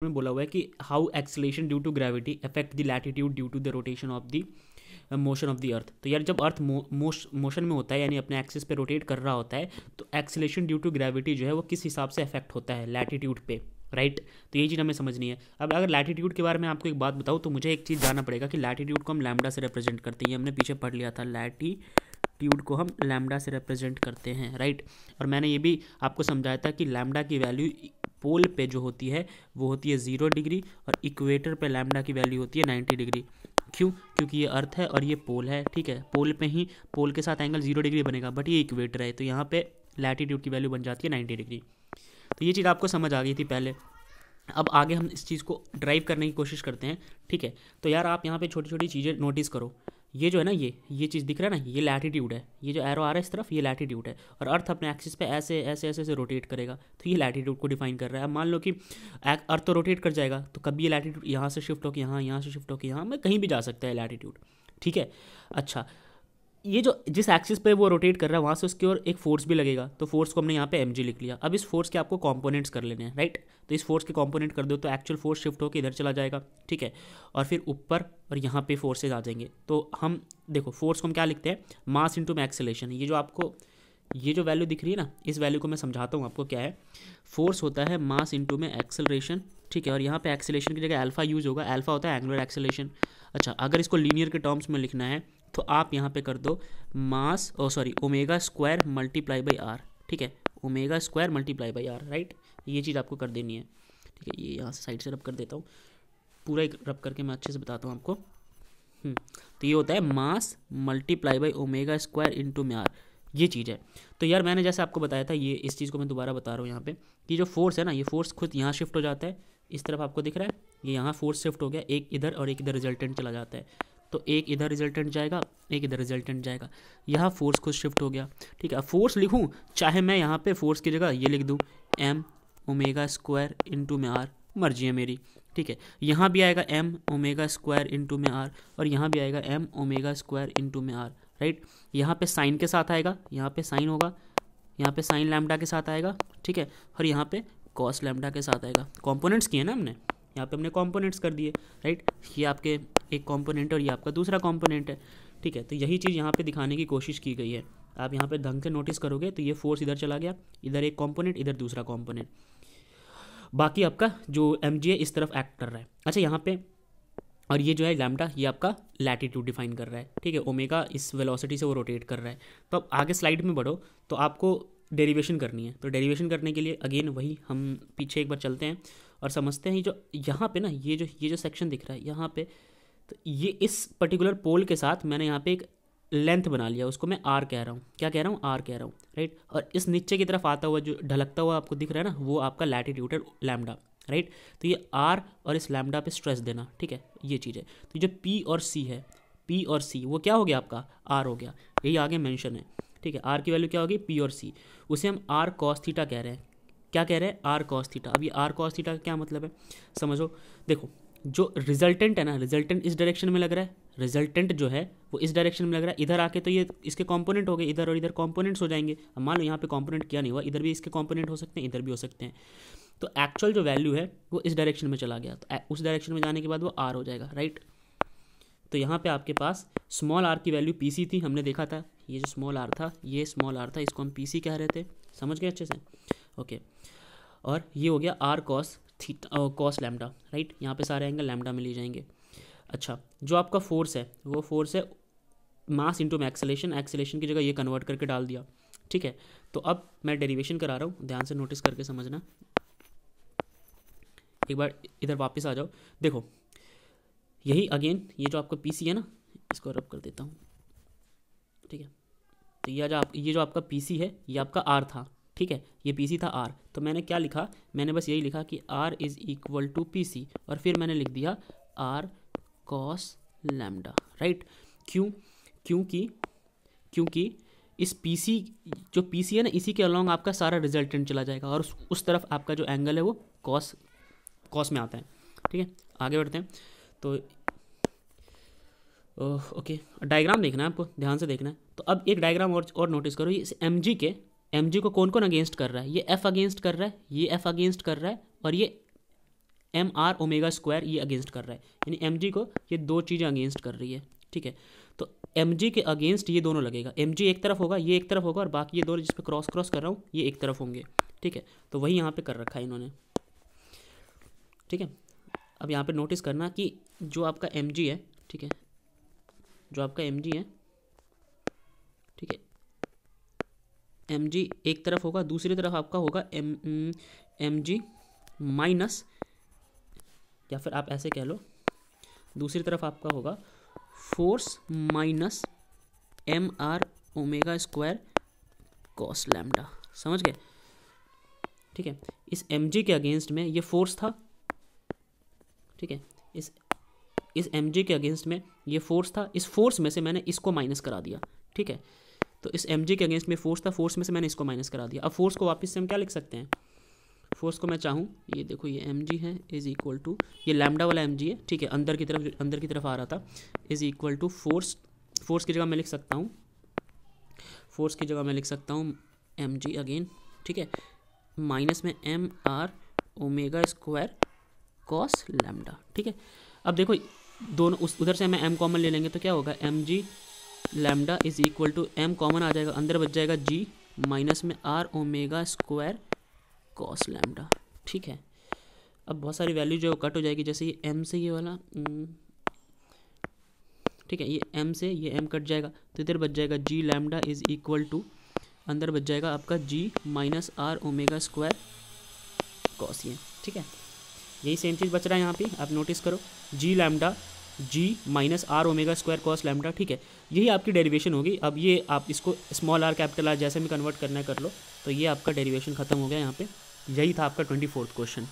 में बोला हुआ है कि how acceleration due to gravity affect the latitude due to the rotation of the motion of the earth. तो यार जब अर्थ मोशन में होता है यानी अपने एक्सिस पे रोटेट कर रहा होता है तो एक्सेलेरेशन ड्यू टू ग्रेविटी जो है वो किस हिसाब से अफेक्ट होता है लैटिट्यूड पे, राइट। तो ये चीज़ हमें समझनी है। अब अगर लैटिट्यूड के बारे में आपको एक बात बताऊँ तो मुझे एक चीज़ जानना पड़ेगा कि लैटिट्यूड को हम लैम्डा से रिप्रेजेंट करते हैं, हमने पीछे पढ़ लिया था, लैटिट्यूड को हम लैम्डा से रिप्रेजेंट करते हैं, राइट। और मैंने ये भी आपको समझाया था कि लैम्डा की वैल्यू पोल पे जो होती है वो होती है 0 डिग्री और इक्वेटर पे लैम्डा की वैल्यू होती है 90 डिग्री। क्यों? क्योंकि ये अर्थ है और ये पोल है, ठीक है। पोल पे ही पोल के साथ एंगल 0 डिग्री बनेगा, बट ये इक्वेटर है तो यहाँ पे लैटिट्यूड की वैल्यू बन जाती है 90 डिग्री। तो ये चीज़ आपको समझ आ गई थी पहले। अब आगे हम इस चीज़ को ड्राइव करने की कोशिश करते हैं, ठीक है। तो यार आप यहाँ पे छोटी छोटी चीज़ें नोटिस करो। ये जो है ना, ये चीज़ दिख रहा है ना, ये लैटिट्यूड है, ये जो एरो आ रहा है इस तरफ ये लैटिट्यूड है, और अर्थ अपने एक्सिस पे ऐसे ऐसे ऐसे ऐसे रोटेट करेगा तो ये लैटिट्यूड को डिफाइन कर रहा है। अब मान लो कि अर्थ तो रोटेट कर जाएगा तो कभी ये लैटिट्यूड यहाँ से शिफ्ट होकर यहाँ से शिफ्ट होकर यहाँ, मैं कहीं भी जा सकता है लैटिट्यूड, ठीक है। अच्छा, ये जो जिस एक्सिस पे वो रोटेट कर रहा है वहाँ से उसकी ओर एक फोर्स भी लगेगा, तो फोर्स को हमने यहाँ पे mg लिख लिया। अब इस फोर्स के आपको कंपोनेंट्स कर लेने हैं, राइट। तो इस फोर्स के कंपोनेंट कर दो तो एक्चुअल फोर्स शिफ्ट होकर इधर चला जाएगा, ठीक है। और फिर ऊपर और यहाँ पे फोर्सेज आ जाएंगे। तो हम देखो फोर्स को हम क्या लिखते हैं, मास इंटू में एक्सेलेरेशन। ये जो आपको ये जो वैल्यू दिख रही है ना, इस वैल्यू को मैं समझाता हूँ आपको क्या है। फोर्स होता है मास इंटू में एक्सेलरेशन, ठीक है। और यहाँ पे एक्सेलेरेशन की जगह अल्फा यूज होगा, अल्फा होता है एंगुलर एक्सेलेरेशन। अच्छा, अगर इसको लीनियर के टर्म्स में लिखना है तो आप यहाँ पे कर दो mass omega square multiply by r, ठीक है। Omega square multiply by r, right. ये चीज़ आपको कर देनी है, ठीक है। ये यहाँ से साइड से रब कर देता हूँ, पूरा एक रब करके मैं अच्छे से बताता हूँ आपको। तो ये होता है मास multiply by omega square into में आर, ये चीज़ है। तो यार मैंने जैसे आपको बताया था, ये इस चीज़ को मैं दोबारा बता रहा हूँ यहाँ पे कि जो फोर्स है ना, ये फोर्स खुद यहाँ शिफ्ट हो जाता है, इस तरफ आपको दिख रहा है, ये यहाँ फोर्स शिफ्ट हो गया, एक इधर और एक इधर रिजल्टेंट चला जाता है। तो एक इधर रिजल्टेंट जाएगा, एक इधर रिजल्टेंट जाएगा, यहाँ फोर्स खुद शिफ्ट हो गया, ठीक है। फोर्स लिखूँ चाहे मैं यहाँ पे फोर्स की जगह ये लिख दूँ एम ओमेगा स्क्वायर इंटू में आर, मर्जी है मेरी, ठीक है। यहाँ भी आएगा एम ओमेगा स्क्वायर इंटू में आर और यहाँ भी आएगा एम ओमेगा स्क्वायर इंटू में आर, राइट। यहाँ पे साइन के साथ आएगा, यहाँ पे साइन होगा, यहाँ पे साइन लैम्डा के साथ आएगा, ठीक है। और यहाँ पे कॉस लैम्डा के साथ आएगा। कंपोनेंट्स किए ना हमने, यहाँ पे हमने कंपोनेंट्स कर दिए, राइट। ये आपके एक कंपोनेंट और ये आपका दूसरा कंपोनेंट है, ठीक है। तो यही चीज़ यहाँ पे दिखाने की कोशिश की गई है। आप यहाँ पे ढंग से नोटिस करोगे तो ये फोर्स इधर चला गया, इधर एक कंपोनेंट, इधर दूसरा कंपोनेंट, बाकी आपका जो mg है इस तरफ एक्ट कर रहा है। अच्छा, यहाँ पे और ये जो है लैम्डा, ये आपका लैटिट्यूड डिफाइन कर रहा है, ठीक है। ओमेगा इस वेलोसिटी से वो रोटेट कर रहा है। तो अब आगे स्लाइड में बढ़ो तो आपको डेरिवेशन करनी है। तो डेरिवेशन करने के लिए अगेन वही हम पीछे एक बार चलते हैं और समझते हैं। जो यहाँ पे ना ये जो सेक्शन दिख रहा है यहाँ पे, तो ये इस पर्टिकुलर पोल के साथ मैंने यहाँ पे एक लेंथ बना लिया, उसको मैं आर कह रहा हूँ। क्या कह रहा हूँ? आर कह रहा हूँ, राइट। और इस नीचे की तरफ आता हुआ जो ढलकता हुआ आपको दिख रहा है ना, वो आपका लैटिट्यूड है लैम्डा, राइट। तो ये आर और इस लैम्डा पे स्ट्रेस देना, ठीक है, ये चीज़ है। तो जो पी और सी है, पी और सी वो क्या हो गया आपका? आर हो गया, यही आगे मेंशन है, ठीक है। आर की वैल्यू क्या होगी? पी और सी, उसे हम आर कॉस थीटा कह रहे हैं। क्या कह रहे हैं? R cos theta. अब ये आर कॉस थीटा का क्या मतलब है समझो। देखो, जो रिजल्टेंट है ना, रिजल्टेंट इस डायरेक्शन में लग रहा है, रिजल्टेंट जो है वो इस डायरेक्शन में लग रहा है, इधर आके तो ये इसके कंपोनेंट हो गए, इधर और इधर कंपोनेंट्स हो जाएंगे। अब मान लो यहाँ पे कंपोनेंट क्या नहीं हुआ, इधर भी इसके कंपोनेंट हो सकते हैं, इधर भी हो सकते हैं। तो एक्चुअल जो वैल्यू है वो इस डायरेक्शन में चला गया, तो उस डायरेक्शन में जाने के बाद वो आर हो जाएगा, राइट। तो यहाँ पे आपके पास स्मॉल आर की वैल्यू पी सी थी, हमने देखा था। ये जो स्मॉल आर था, ये स्मॉल आर था, इसको हम पी सी कह रहे थे, समझ गए अच्छे से, ओके। और ये हो गया R cos theta cos lambda, right. यहाँ पे सारे एंगल लैम्डा में लिए जाएंगे। अच्छा, जो आपका फोर्स है वो फोर्स है मास इंटू में एक्सेलेरेशन, एक्सेलेरेशन की जगह ये कन्वर्ट करके डाल दिया, ठीक है। तो अब मैं डेरिवेशन करा रहा हूँ, ध्यान से नोटिस करके समझना। एक बार इधर वापस आ जाओ, देखो यही अगेन ये जो आपका पीसी है ना, इसको रब कर देता हूँ, ठीक है। तो ये जो आपका पीसी है ये आपका आर था, ठीक है, ये पीसी था आर। तो मैंने क्या लिखा? मैंने बस यही लिखा कि R is equal to PC, और फिर मैंने लिख दिया आर कॉस लैम्डा, राइट। क्योंकि इस पीसी जो पीसी है ना, इसी के अलॉन्ग आपका सारा रिजल्टेंट चला जाएगा और उस तरफ आपका जो एंगल है वो कॉस में आता है, ठीक है। आगे बढ़ते हैं। तो ओके, डायग्राम देखना है आपको, ध्यान से देखना है। तो अब एक डायग्राम और नोटिस करो। ये एम जी को कौन कौन अगेंस्ट कर रहा है? ये एफ अगेंस्ट कर रहा है, ये एफ अगेंस्ट कर रहा है, और ये एम आर ओमेगा स्क्वायर ये अगेंस्ट कर रहा है, यानी एम जी को ये दो चीज़ें अगेंस्ट कर रही है, ठीक है। तो एम जी के अगेंस्ट ये दोनों लगेगा, एम जी एक तरफ होगा, ये एक तरफ होगा, और बाकी ये दोनों जिस पे क्रॉस क्रॉस कर रहा हूँ ये एक तरफ होंगे, ठीक है। तो वही यहाँ पे कर रखा है इन्होंने, ठीक है। अब यहाँ पे नोटिस करना कि जो आपका एम जी है, ठीक है, जो आपका एम जी है, ठीक है, एम जी एक तरफ होगा, दूसरी तरफ आपका होगा एम जी माइनस, या फिर आप ऐसे कह लो, दूसरी तरफ आपका होगा force minus M R omega square cos lambda, समझ गए, ठीक है। इस एम जी के अगेंस्ट में ये फोर्स था, ठीक है, इस एम जी के अगेंस्ट में ये फोर्स था, इस फोर्स में से मैंने इसको माइनस करा दिया, ठीक है। तो इस एम जी के अगेंस्ट में फोर्स था, फोर्स में से मैंने इसको माइनस करा दिया। अब फोर्स को वापस से हम क्या लिख सकते हैं, फोर्स को मैं चाहूँ, ये देखो ये एम जी है इज इक्वल टू, ये लैम्डा वाला एम जी है, ठीक है, अंदर की तरफ आ रहा था, इज इक्वल टू फोर्स की जगह मैं लिख सकता हूँ, फोर्स की जगह मैं लिख सकता हूँ एम जी अगेन, ठीक है, माइनस में M R omega square cos lambda, ठीक है। अब देखो दोनों उधर से हमें एम कॉमन ले लेंगे तो क्या होगा, m g lambda is equal to, m common आ जाएगा, अंदर बच जाएगा जी माइनस में r omega square cos lambda, ठीक है। अब बहुत सारी वैल्यू जो कट हो जाएगी, जैसे ये एम से ये वाला, ठीक है, ये एम से ये एम कट जाएगा, तो इधर बच जाएगा g lambda is equal to, अंदर बच जाएगा आपका g minus r omega square cos, ये ठीक है। यही सेम चीज़ बच रहा है यहाँ पे, आप नोटिस करो, g lambda g minus r omega square cos lambda, ठीक है। यही आपकी डेरिवेशन होगी। अब ये आप इसको स्मॉल आर कैपिटल आर जैसे भी कन्वर्ट करना है कर लो, तो ये आपका डेरिवेशन खत्म हो गया यहाँ पे। यही था आपका 24वां क्वेश्चन।